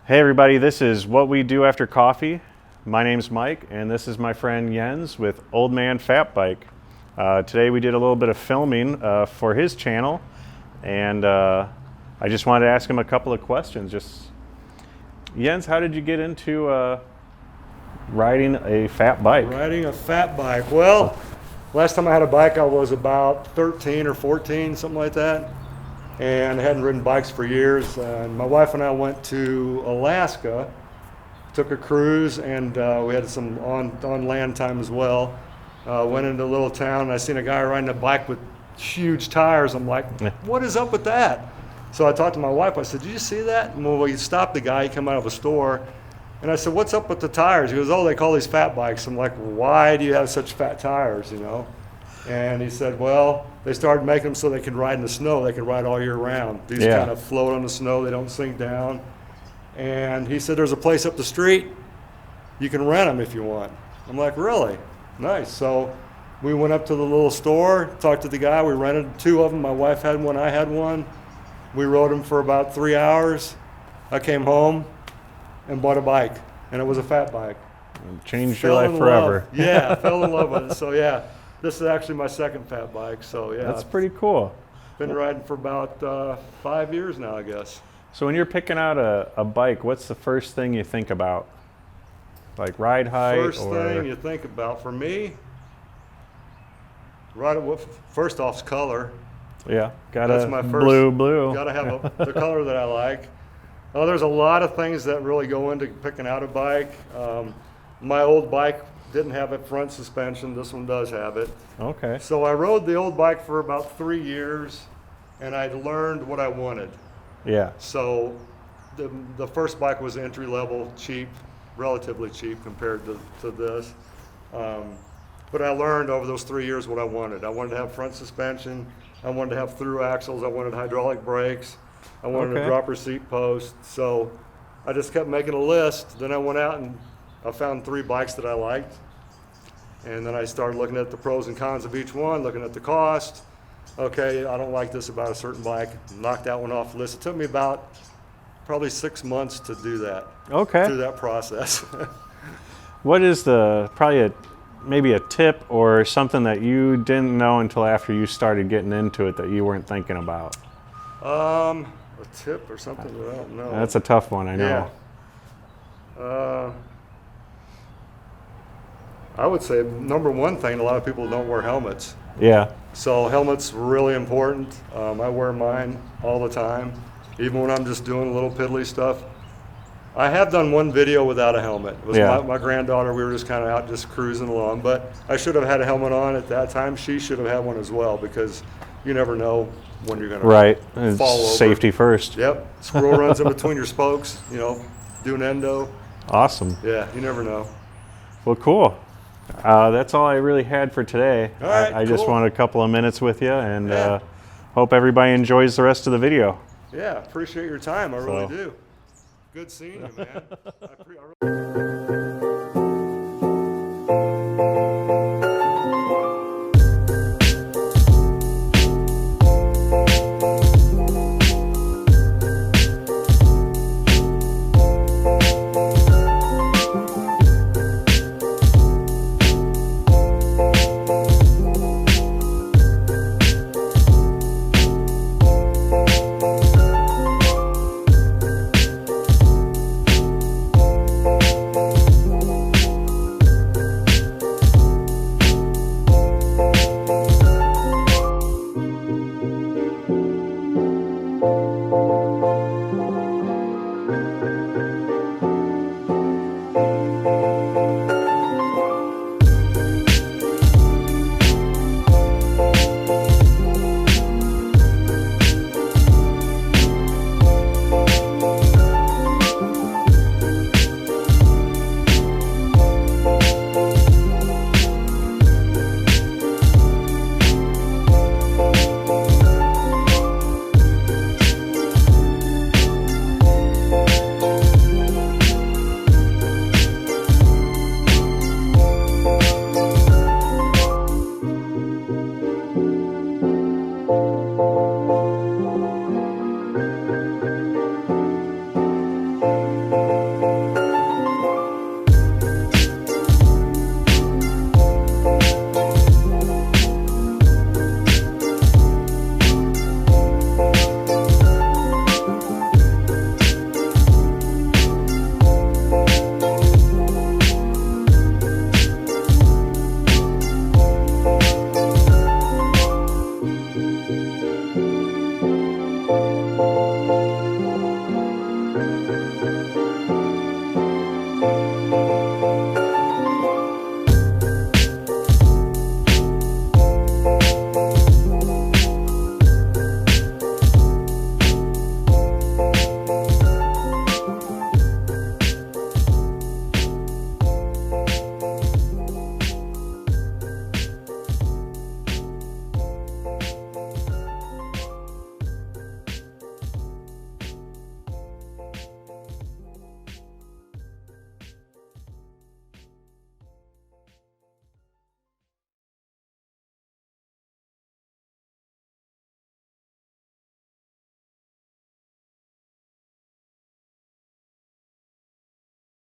Hey everybody, this is What We Do After Coffee. My name's Mike, and this is my friend Jens with Old Man Fat Bike. Today we did a little bit of filming for his channel, and I just wanted to ask him a couple of questions. Jens, how did you get into riding a fat bike? Riding a fat bike. Well, last time I had a bike I was about 13 or 14, something like that. And I hadn't ridden bikes for years. And my wife and I went to Alaska, took a cruise, and we had some on land time as well. Went into a little town, and I seen a guy riding a bike with huge tires. I'm like, what is up with that? So I talked to my wife. I said, did you see that? And when we stopped the guy, he came out of a store. And I said, what's up with the tires? He goes, oh, they call these fat bikes. I'm like, why do you have such fat tires, you know? And he said, well, they started making them so they can ride in the snow. They can ride all year round. These kind of float on the snow. They don't sink down. And he said, there's a place up the street. You can rent them if you want. I'm like, really? Nice. So we went up to the little store, talked to the guy. We rented two of them. My wife had one. I had one. We rode them for about 3 hours. I came home and bought a bike, and it was a fat bike. Changed your life forever. Yeah, fell in love with it. So yeah, this is actually my second fat bike. So yeah, that's pretty cool. Been riding for about 5 years now, I guess. So when you're picking out a bike, what's the first thing you think about? Like ride height? First thing you think about for me, first off is color. Yeah, that's my first blue. Got to have the color that I like. There's a lot of things that really go into picking out a bike. My old bike didn't have a front suspension. This one does have it. Okay. So I rode the old bike for about 3 years, and I learned what I wanted. Yeah. So the first bike was entry level, cheap, relatively cheap compared to this. But I learned over those 3 years what I wanted. I wanted to have front suspension. I wanted to have through axles. I wanted hydraulic brakes. I wanted a dropper seat post. So I just kept making a list. Then I went out and I found 3 bikes that I liked. And then I started looking at the pros and cons of each one, looking at the cost. Okay, I don't like this about a certain bike. Knocked that one off the list. It took me about probably 6 months to do that. Okay. Through that process. What is maybe a tip or something that you didn't know until after you started getting into it that you weren't thinking about? A tip or something that I don't know. That's a tough one, I know. Yeah. I would say number one thing, a lot of people don't wear helmets. Yeah. So helmets really important. I wear mine all the time, even when I'm just doing little piddly stuff. I have done one video without a helmet. It was my granddaughter. We were just kind of out just cruising along, but I should have had a helmet on at that time. She should have had one as well, because you never know when you're going to fall over. Safety first. Yep. Squirrel runs in between your spokes, doing endo. Awesome. Yeah, you never know. Well, cool. That's all I really had for today. All right, I just wanted a couple of minutes with you, and hope everybody enjoys the rest of the video. Yeah, appreciate your time. I really do. Good seeing you, man. I really you.